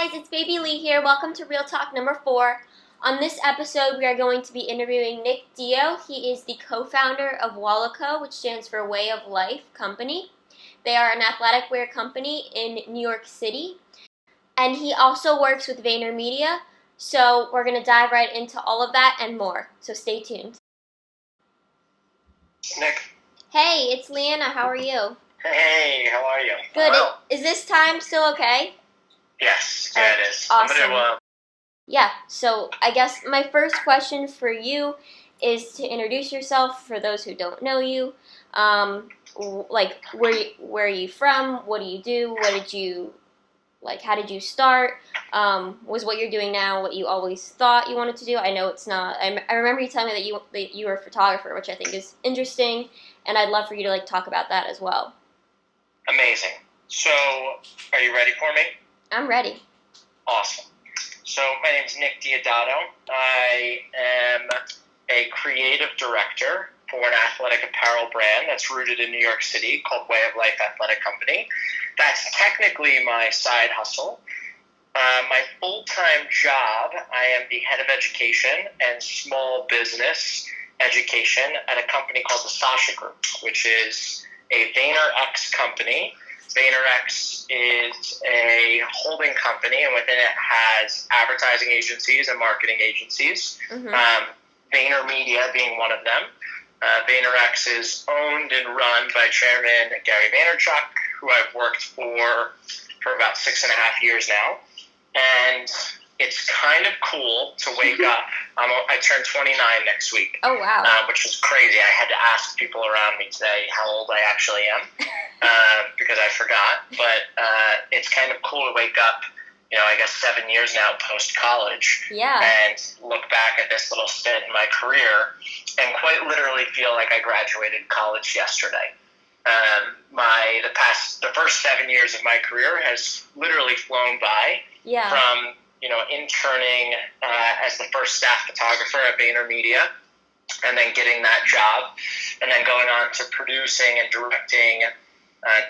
guys, it's Baby Lee here. Welcome to Real Talk number 4. On this episode, we are going to be interviewing Nick Dio. He is the co-founder of WOLACO, which stands for Way of Life Company. They are an athletic wear company in New York City. And he also works with Vayner Media. So we're going to dive right into all of that and more. So stay tuned. Nick. Hey, it's Leanna. How are you? Hey, how are you? Good. Well, Is this time still okay? yes, yeah, it is. Awesome. I'm gonna, Yeah, so I guess my first question for you is to introduce yourself for those who don't know you. Like, where are you from? What do you do? How did you start? Was what you're doing now what you always thought you wanted to do? I know it's not. I remember you telling me that you were a photographer, which I think is interesting, and I'd love for you to talk about that as well. amazing. So, are you ready for me? I'm ready. Awesome. So, my name is Nick Diodato. I am a creative director for an athletic apparel brand that's rooted in New York City called Way of Life Athletic Company. That's technically my side hustle. My full-time job, I am the head of education and small business education at a company called the Sasha Group, which is a VaynerX company. VaynerX is a holding company, and within it has advertising agencies and marketing agencies. Mm-hmm. Vayner Media being one of them. VaynerX is owned and run by Chairman Gary Vaynerchuk, who I've worked for about 6.5 years now. And it's kind of cool to wake up. I turn 29 next week. Oh, wow. Which is crazy. I had to ask people around me today how old I actually am because I forgot. But it's kind of cool to wake up, I guess 7 years now post-college. Yeah. And look back at this little stint in my career and quite literally feel like I graduated college yesterday. The first 7 years of my career has literally flown by. Yeah. From interning as the first staff photographer at Vayner Media, and then getting that job, and then going on to producing and directing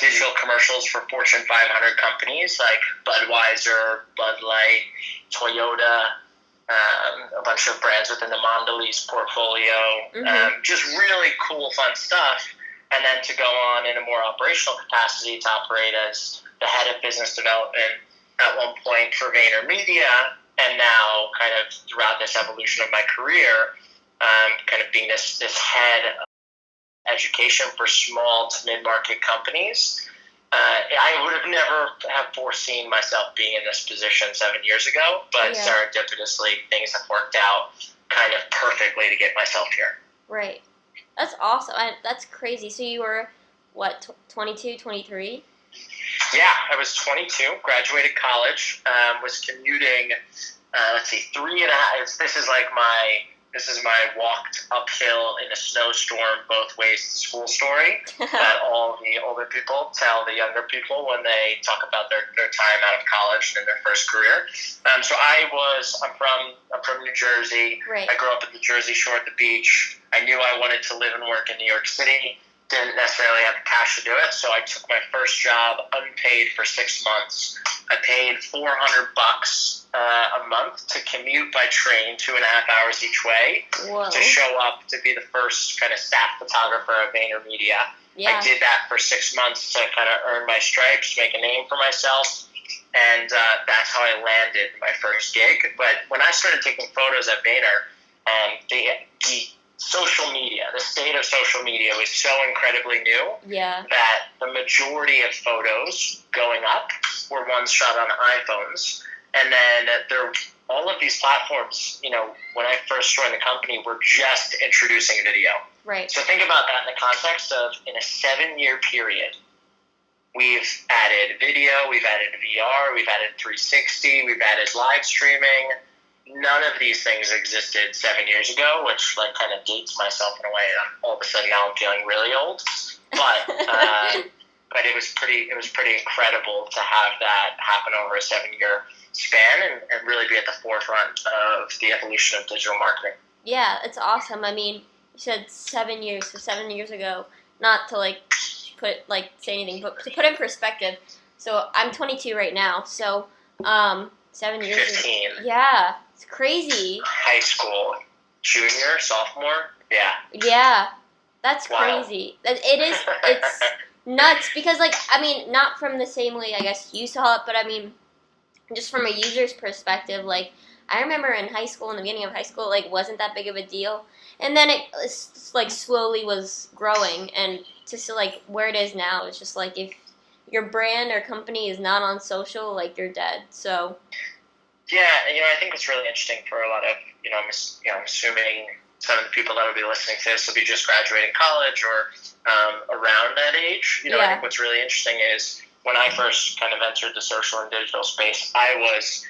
digital commercials for Fortune 500 companies like Budweiser, Bud Light, Toyota, a bunch of brands within the Mondelez portfolio. Mm-hmm. Just really cool, fun stuff. And then to go on in a more operational capacity to operate as the head of business development at one point for Vayner Media, and now kind of throughout this evolution of my career, kind of being this head of education for small to mid-market companies. I would have never have foreseen myself being in this position 7 years ago, but serendipitously things have worked out kind of perfectly to get myself here. Right. That's awesome. That's crazy. So you were, 22, 23? Yeah, I was 22, graduated college, was commuting, 3.5, this is my walked uphill in a snowstorm both ways to school story that all the older people tell the younger people when they talk about their time out of college and their first career. So I'm from New Jersey. Right. I grew up at the Jersey Shore at the beach. I knew I wanted to live and work in New York City. Didn't necessarily have the cash to do it, so I took my first job unpaid for 6 months. I paid $400 a month to commute by train 2.5 hours each way. Whoa. To show up to be the first kind of staff photographer at Vayner Media. Yeah. I did that for 6 months to kind of earn my stripes, make a name for myself, and that's how I landed my first gig. But when I started taking photos at Vayner, the social media, the state of social media was so incredibly new that the majority of photos going up were ones shot on iPhones. And then all of these platforms, when I first joined the company, were just introducing video. Right. So think about that in the context of, in a 7-year period, we've added video, we've added VR, we've added 360, we've added live streaming. None of these things existed 7 years ago, which kind of dates myself in a way. All of a sudden now I'm feeling really old, but it was pretty incredible to have that happen over a 7-year span and really be at the forefront of the evolution of digital marketing. Yeah, it's awesome. I mean, you said 7 years, so 7 years ago. Not to say anything, but to put in perspective. So I'm 22 right now. So 7 years. 15. Yeah, it's crazy. High school, junior, sophomore. Yeah. Yeah, that's Wow. crazy. It is. It's nuts because, like, I mean, not from the same way I guess you saw it, but I mean, just from a user's perspective, like, I remember in high school, in the beginning of high school, like, wasn't that big of a deal, and then it like slowly was growing, and to like where it is now, it's just like if your brand or company is not on social, like, you're dead. So. Yeah, and I think it's really interesting for a lot of, I'm assuming some of the people that will be listening to this will be just graduating college or around that age. I think what's really interesting is when I first kind of entered the social and digital space, I was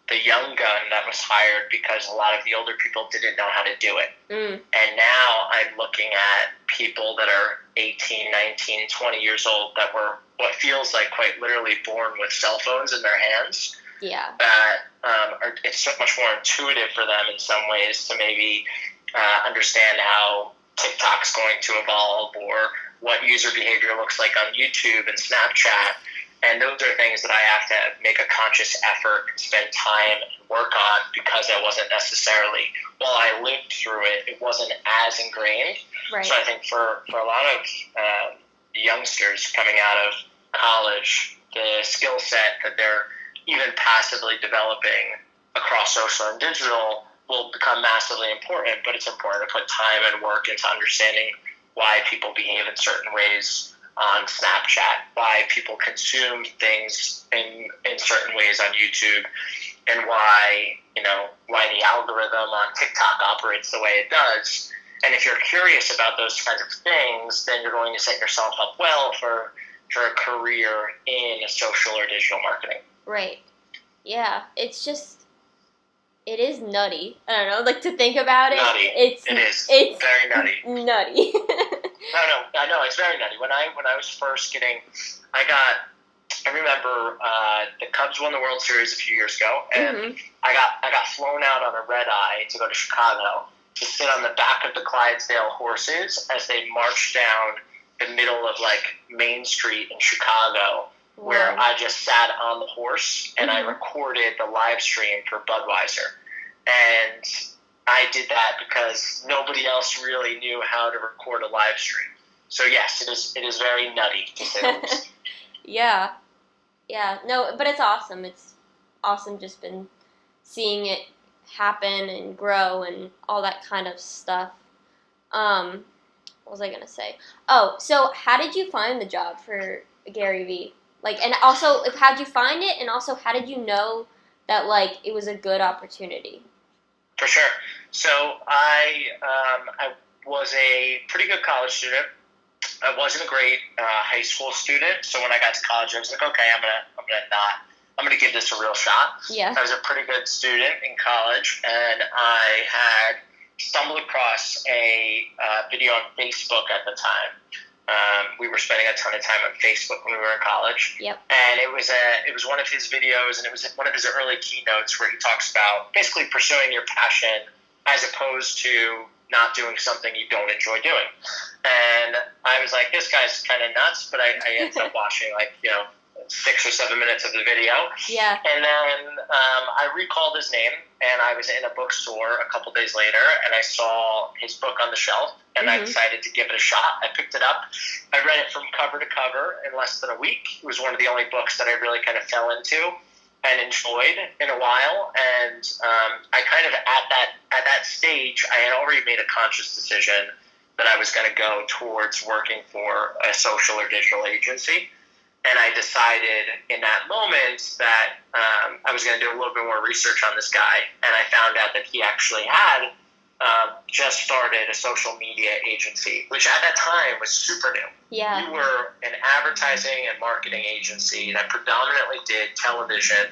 the young gun that was hired because a lot of the older people didn't know how to do it. And now I'm looking at people that are 18, 19, 20 years old that were what feels like quite literally born with cell phones in their hands. Yeah. That it's so much more intuitive for them in some ways to maybe understand how TikTok's going to evolve or what user behavior looks like on YouTube and Snapchat. And those are things that I have to make a conscious effort and spend time and work on because I wasn't necessarily, while I lived through it, it wasn't as ingrained. Right. So I think for a lot of youngsters coming out of college, the skill set that they're even passively developing across social and digital will become massively important, but it's important to put time and work into understanding why people behave in certain ways on Snapchat, why people consume things in certain ways on YouTube, and why the algorithm on TikTok operates the way it does. And if you're curious about those kinds of things, then you're going to set yourself up well for a career in social or digital marketing. Right. Yeah, it's just, it is nutty. I don't know, like, to think about it. Nutty. It is. It's very nutty. Nutty. No, I know, it's very nutty. When I was first I remember the Cubs won the World Series a few years ago, and I got flown out on a red eye to go to Chicago to sit on the back of the Clydesdale horses as they marched down the middle of, like, Main Street in Chicago, where I just sat on the horse and I recorded the live stream for Budweiser. And I did that because nobody else really knew how to record a live stream. So yes, it is very nutty, to say the least. Yeah. No, but it's awesome. It's awesome just been seeing it happen and grow and all that kind of stuff. What was I going to say? Oh, so how did you find the job for Gary Vee? Like, and also, how'd you find it? And also, how did you know that, like, it was a good opportunity? For sure. So I was a pretty good college student. I wasn't a great high school student. So when I got to college, I was like, okay, I'm gonna give this a real shot. Yeah. I was a pretty good student in college, and I had stumbled across a video on Facebook at the time. We were spending a ton of time on Facebook when we were in college. Yep. And it was one of his videos, and it was one of his early keynotes where he talks about basically pursuing your passion as opposed to not doing something you don't enjoy doing. And I was like, this guy's kind of nuts, but I ended up watching 6 or 7 minutes of the video. Yeah. And then I recalled his name, and I was in a bookstore a couple days later, and I saw his book on the shelf, and I decided to give it a shot. I picked it up. I read it from cover to cover in less than a week. It was one of the only books that I really kind of fell into and enjoyed in a while. And I kind of, at that stage, I had already made a conscious decision that I was going to go towards working for a social or digital agency. And I decided in that moment that I was going to do a little bit more research on this guy. And I found out that he actually had just started a social media agency, which at that time was super new. Yeah. We were an advertising and marketing agency that predominantly did television,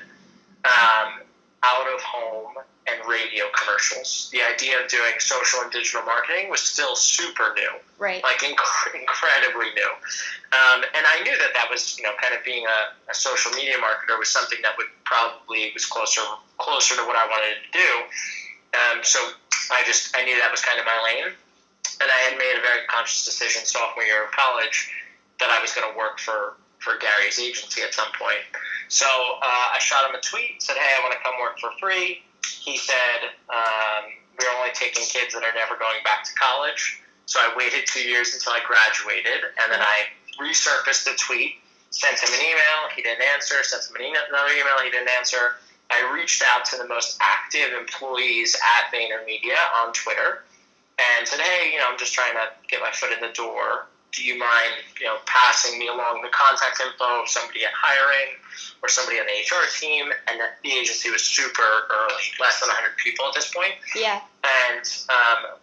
out of home, and radio commercials. The idea of doing social and digital marketing was still super new. Right. Like incredibly new. And I knew that was, kind of being a social media marketer was something that was closer to what I wanted to do. So I knew that was kind of my lane. And I had made a very conscious decision sophomore year of college that I was going to work for Gary's agency at some point. So I shot him a tweet, said, hey, I want to come work for free. He said, we're only taking kids that are never going back to college. So I waited 2 years until I graduated, and then I resurfaced the tweet, sent him an email, he didn't answer, sent him another email, he didn't answer. I reached out to the most active employees at Vayner Media on Twitter and said, hey, I'm just trying to get my foot in the door. Do you mind, passing me along the contact info of somebody at hiring or somebody on the HR team? And the agency was super early, less than 100 people at this point. Yeah. And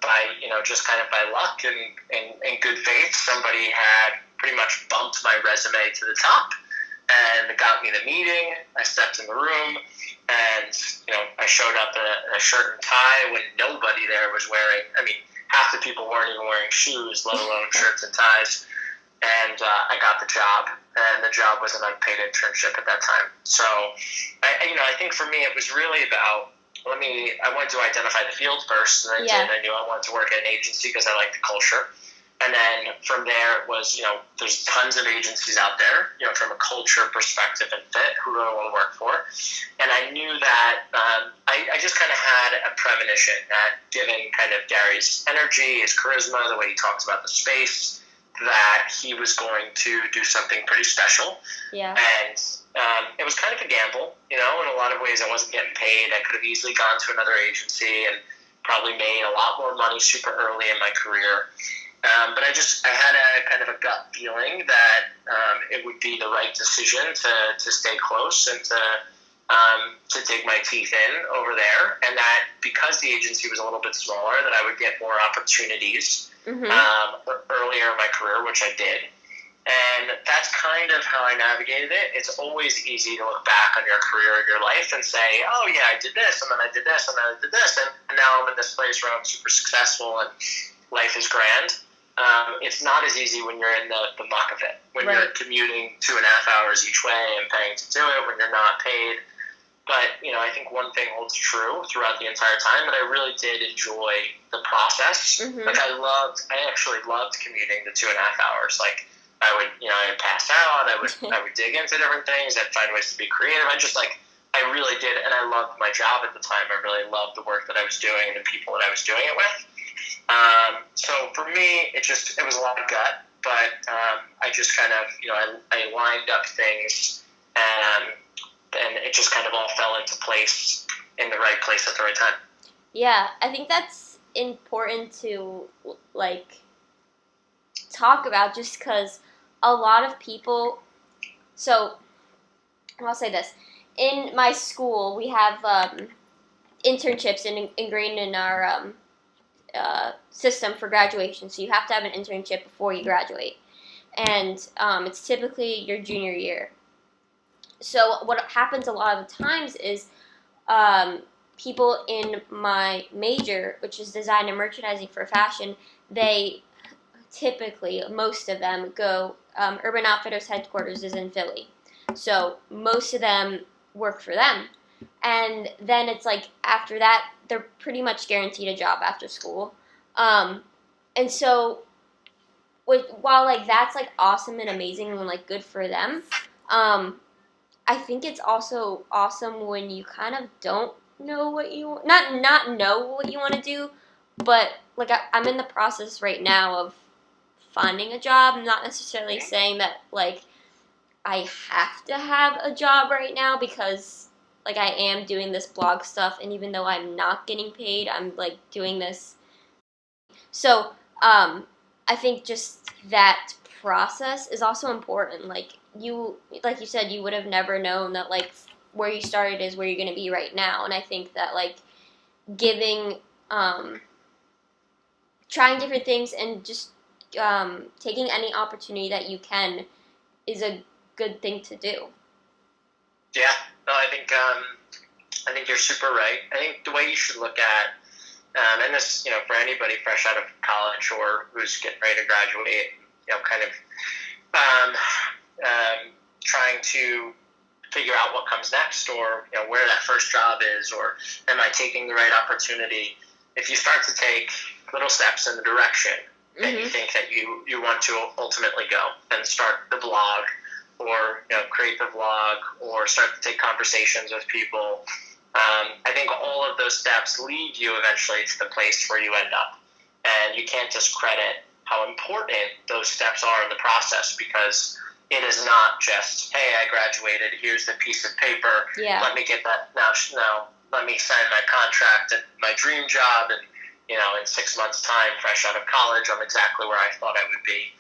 by, just kind of by luck and in good faith, somebody had pretty much bumped my resume to the top and got me the meeting. I stepped in the room and, I showed up in a shirt and tie when nobody there was wearing, half the people weren't even wearing shoes, let alone shirts and ties. And I got the job, and the job was an unpaid internship at that time. So, I think for me it was really about, I wanted to identify the field first, and I knew I wanted to work at an agency because I liked the culture. And then from there it was, there's tons of agencies out there, from a culture perspective and fit, who do I want to work for? And I knew that I just kind of had a premonition that given kind of Gary's energy, his charisma, the way he talks about the space, that he was going to do something pretty special. Yeah. And it was kind of a gamble, in a lot of ways I wasn't getting paid. I could have easily gone to another agency and probably made a lot more money super early in my career. But I had a kind of a gut feeling that it would be the right decision to stay close and to dig my teeth in over there, and that because the agency was a little bit smaller, that I would get more opportunities earlier in my career, which I did. And that's kind of how I navigated it. It's always easy to look back on your career and your life and say, oh, yeah, I did this, and then I did this, and then I did this, and now I'm in this place where I'm super successful and life is grand. It's not as easy when you're in the muck of it, when you're commuting 2.5 hours each way and paying to do it, when you're not paid. But, I think one thing holds true throughout the entire time, that I really did enjoy the process. Like I actually loved commuting the 2.5 hours. Like I would, I'd pass out, I would dig into different things, I'd find ways to be creative. I really did, and I loved my job at the time. I really loved the work that I was doing and the people that I was doing it with. So for me, it was a lot of gut, but I just kind of, I lined up things, and it just kind of all fell into place in the right place at the right time. Yeah, I think that's important to, talk about, just because a lot of people, so I'll say this, in my school, we have internships ingrained in our system for graduation, so you have to have an internship before you graduate, and it's typically your junior year. So what happens a lot of the times is people in my major, which is design and merchandising for fashion, they typically, most of them, go, Urban Outfitters headquarters is in Philly, so most of them work for them. And then it's like, after that, they're pretty much guaranteed a job after school. And so, while, that's, awesome and amazing and, good for them, I think it's also awesome when you kind of don't know what you, not know what you want to do, but, I'm in the process right now of finding a job. I'm not necessarily saying that, I have to have a job right now, because I am doing this blog stuff, and even though I'm not getting paid, I'm doing this. So I think just that process is also important. Like you said, you would have never known that where you started is where you're going to be right now. And I think that giving, trying different things and just taking any opportunity that you can is a good thing to do. Yeah, no, I think you're super right. I think the way you should look at, and this, for anybody fresh out of college or who's getting ready to graduate, kind of trying to figure out what comes next, or where that first job is, or am I taking the right opportunity? If you start to take little steps in the direction that you think that you want to ultimately go, and start the blog, or create the vlog or start to take conversations with people. I think all of those steps lead you eventually to the place where you end up. And you can't discredit how important those steps are in the process, because it is not just, hey, I graduated, here's the piece of paper, let me get that, now let me sign my contract at my dream job, and in 6 months' time, fresh out of college, I'm exactly where I thought I would be.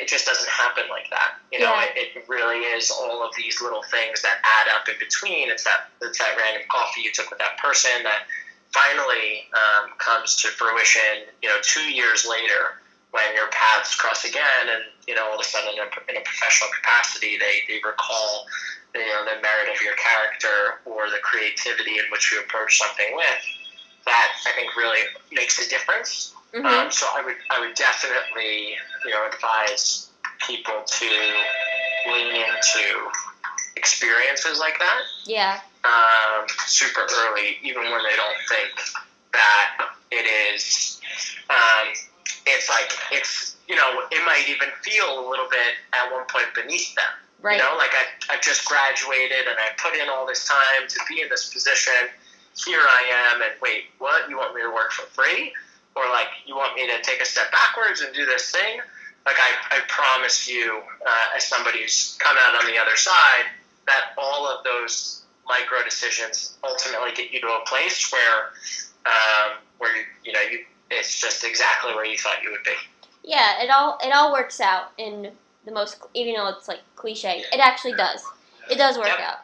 It just doesn't happen like that. It really is all of these little things that add up in between. It's that random coffee you took with that person that finally comes to fruition, 2 years later, when your paths cross again, and all of a sudden in a professional capacity, they recall the merit of your character or the creativity in which you approach something with. That I think really makes a difference. Mm-hmm. So I would definitely advise people to lean into experiences like that. Yeah. Super early, even when they don't think that it is. It might even feel a little bit at one point beneath them. Right. Like I just graduated and I put in all this time to be in this position. Here I am, and wait, what? You want me to work for free? Or you want me to take a step backwards and do this thing? I promise you, as somebody who's come out on the other side, that all of those micro decisions ultimately get you to a place where it's just exactly where you thought you would be. Yeah, it all works out in the most, even though it's cliche, it actually does. It does work out.